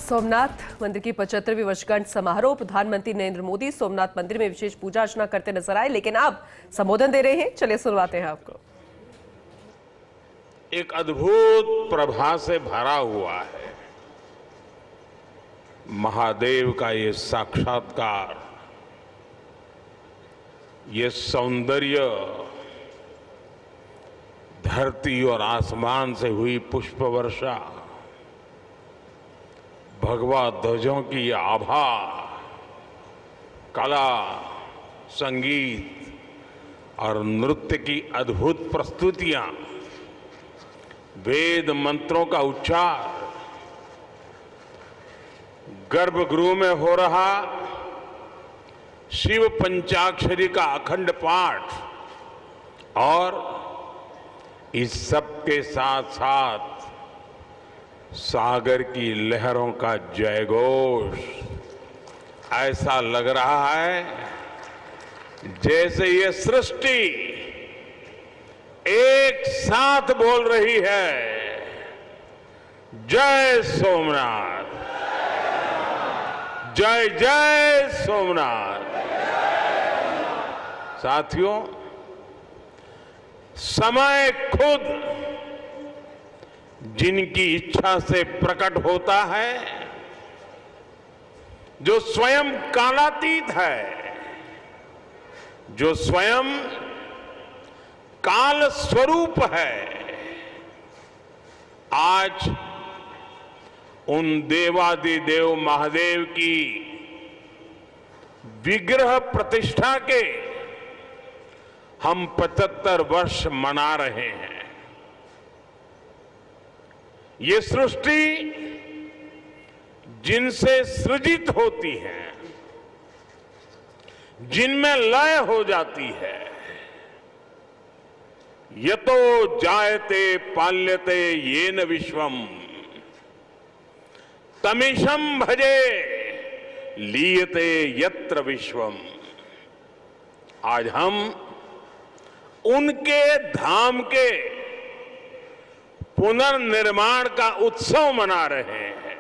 सोमनाथ मंदिर की 75वीं वर्षगांठ समारोह। प्रधानमंत्री नरेंद्र मोदी सोमनाथ मंदिर में विशेष पूजा अर्चना करते नजर आए, लेकिन अब संबोधन दे रहे हैं। चलिए सुनवाते हैं आपको। एक अद्भुत प्रभा से भरा हुआ है महादेव का ये साक्षात्कार, ये सौंदर्य, धरती और आसमान से हुई पुष्प वर्षा, भगवा ध्वजों की ये आभा, कला, संगीत और नृत्य की अद्भुत प्रस्तुतियां, वेद मंत्रों का उच्चार, गर्भगृह में हो रहा शिव पंचाक्षरी का अखंड पाठ और इस सब के साथ साथ सागर की लहरों का जयघोष। ऐसा लग रहा है जैसे ये सृष्टि एक साथ बोल रही है, जय सोमनाथ, जय जय सोमनाथ। साथियों, समय खुद जिनकी इच्छा से प्रकट होता है, जो स्वयं कालातीत है, जो स्वयं काल स्वरूप है, आज उन देवादिदेव महादेव की विग्रह प्रतिष्ठा के हम 75 वर्ष मना रहे हैं। ये सृष्टि जिनसे सृजित होती है, जिनमें लय हो जाती है, यतो जायते पाल्यते येन विश्वम तमीशं भजे लीयते यत्र विश्वम। आज हम उनके धाम के पुनर्निर्माण का उत्सव मना रहे हैं,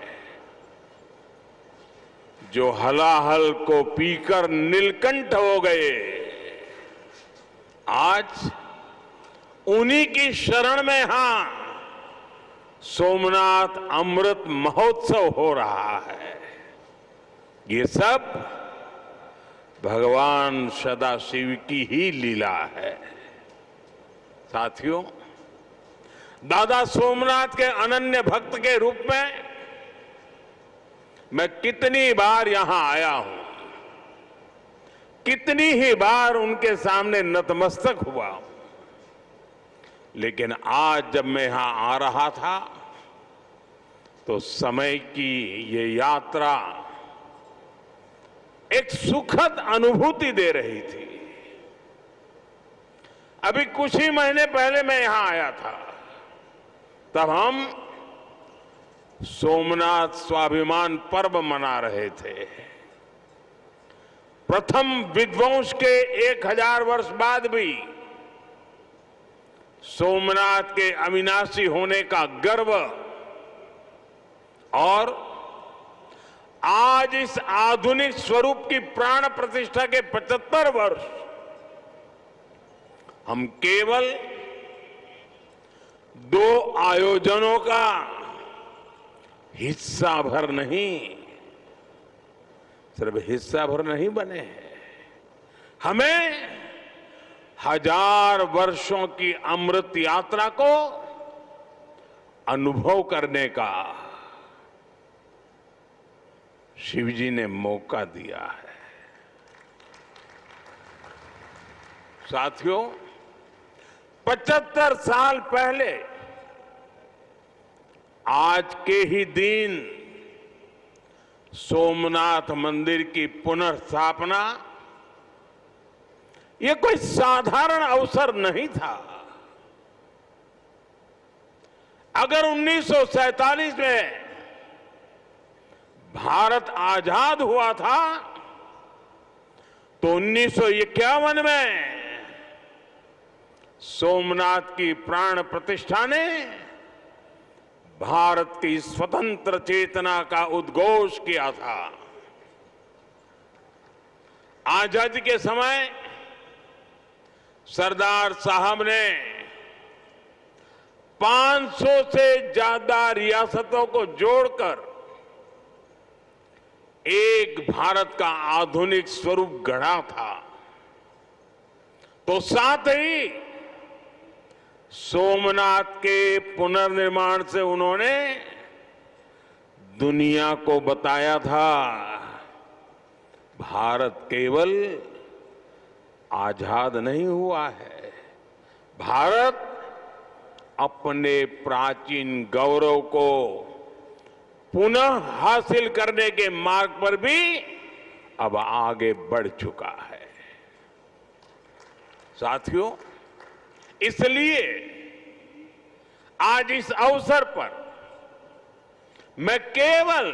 जो हलाहल को पीकर नीलकंठ हो गए, आज उन्हीं की शरण में सोमनाथ अमृत महोत्सव हो रहा है। ये सब भगवान सदाशिव की ही लीला है। साथियों, दादा सोमनाथ के अनन्य भक्त के रूप में मैं कितनी बार यहां आया हूं, कितनी ही बार उनके सामने नतमस्तक हुआ हूं, लेकिन आज जब मैं यहां आ रहा था तो समय की ये यात्रा एक सुखद अनुभूति दे रही थी। अभी कुछ ही महीने पहले मैं यहां आया था, तब हम सोमनाथ स्वाभिमान पर्व मना रहे थे। प्रथम विध्वंस के 1000 वर्ष बाद भी सोमनाथ के अविनाशी होने का गर्व और आज इस आधुनिक स्वरूप की प्राण प्रतिष्ठा के 75 वर्ष हम केवल 2 आयोजनों का हिस्सा भर नहीं, सिर्फ हिस्सा भर नहीं बने हैं, हमें 1000 वर्षों की अमृत यात्रा को अनुभव करने का शिवजी ने मौका दिया है। साथियों, 75 साल पहले आज के ही दिन सोमनाथ मंदिर की पुनर्स्थापना ये कोई साधारण अवसर नहीं था। अगर 1947 में भारत आजाद हुआ था तो 1951 में सोमनाथ की प्राण प्रतिष्ठा ने भारत की स्वतंत्र चेतना का उद्घोष किया था। आजादी के समय सरदार साहब ने 500 से ज्यादा रियासतों को जोड़कर एक भारत का आधुनिक स्वरूप गढ़ा था। तो साथ ही सोमनाथ के पुनर्निर्माण से उन्होंने दुनिया को बताया था, भारत केवल आजाद नहीं हुआ है, भारत अपने प्राचीन गौरव को पुनः हासिल करने के मार्ग पर भी अब आगे बढ़ चुका है। साथियों, इसलिए आज इस अवसर पर मैं केवल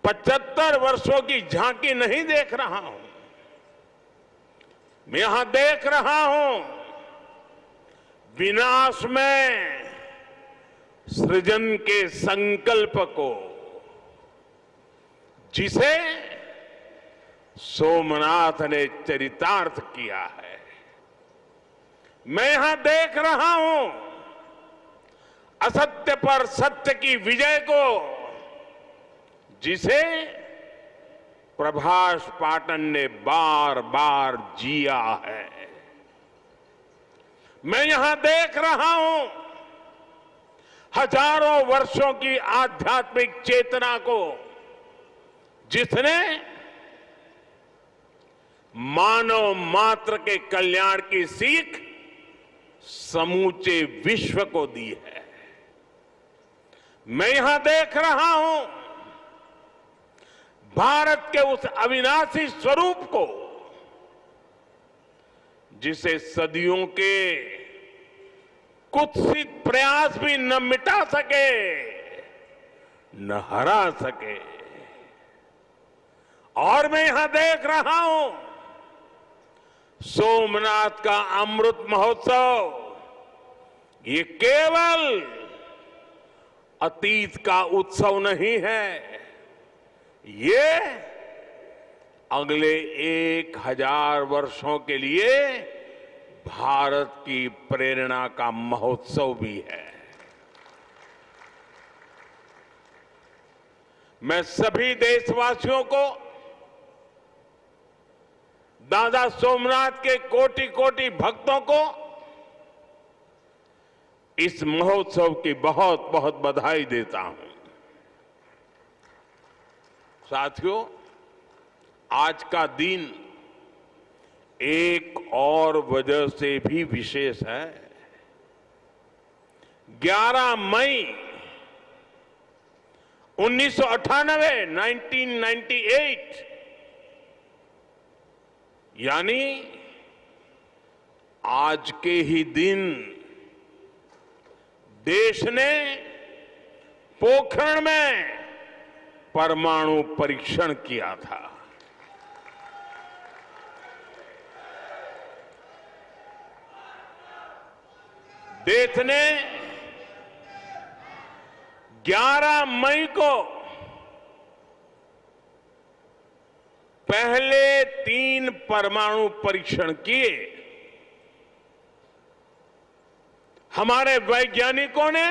75 वर्षों की झांकी नहीं देख रहा हूं, मैं यहां देख रहा हूं विनाश में सृजन के संकल्प को, जिसे सोमनाथ ने चरितार्थ किया है। मैं यहां देख रहा हूं असत्य पर सत्य की विजय को, जिसे प्रभास पाटन ने बार बार जिया है। मैं यहां देख रहा हूं हजारों वर्षों की आध्यात्मिक चेतना को, जिसने मानव मात्र के कल्याण की सीख समूचे विश्व को दी है। मैं यहां देख रहा हूं भारत के उस अविनाशी स्वरूप को, जिसे सदियों के कुत्सित प्रयास भी न मिटा सके, न हरा सके। और मैं यहां देख रहा हूं सोमनाथ का अमृत महोत्सव, ये केवल अतीत का उत्सव नहीं है, ये अगले 1000 वर्षों के लिए भारत की प्रेरणा का महोत्सव भी है। मैं सभी देशवासियों को दादा सोमनाथ के कोटि कोटि भक्तों को इस महोत्सव की बहुत बहुत बधाई देता हूं। साथियों, आज का दिन एक और वजह से भी विशेष है। 11 मई 1998 यानी आज के ही दिन देश ने पोखरण में परमाणु परीक्षण किया था। देश ने 11 मई को पहले 3 परमाणु परीक्षण किए। हमारे वैज्ञानिकों ने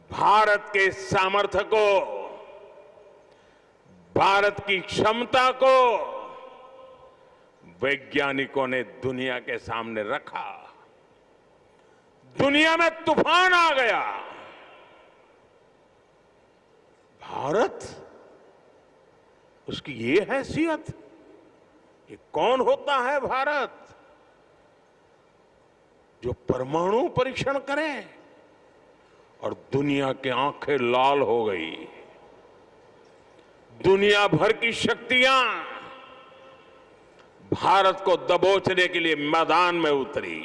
भारत के सामर्थ्य को, भारत की क्षमता को वैज्ञानिकों ने दुनिया के सामने रखा। दुनिया में तूफान आ गया। भारत, उसकी ये हैसियत, ये कौन होता है भारत जो परमाणु परीक्षण करे? और दुनिया की आंखें लाल हो गई। दुनिया भर की शक्तियां भारत को दबोचने के लिए मैदान में उतरी।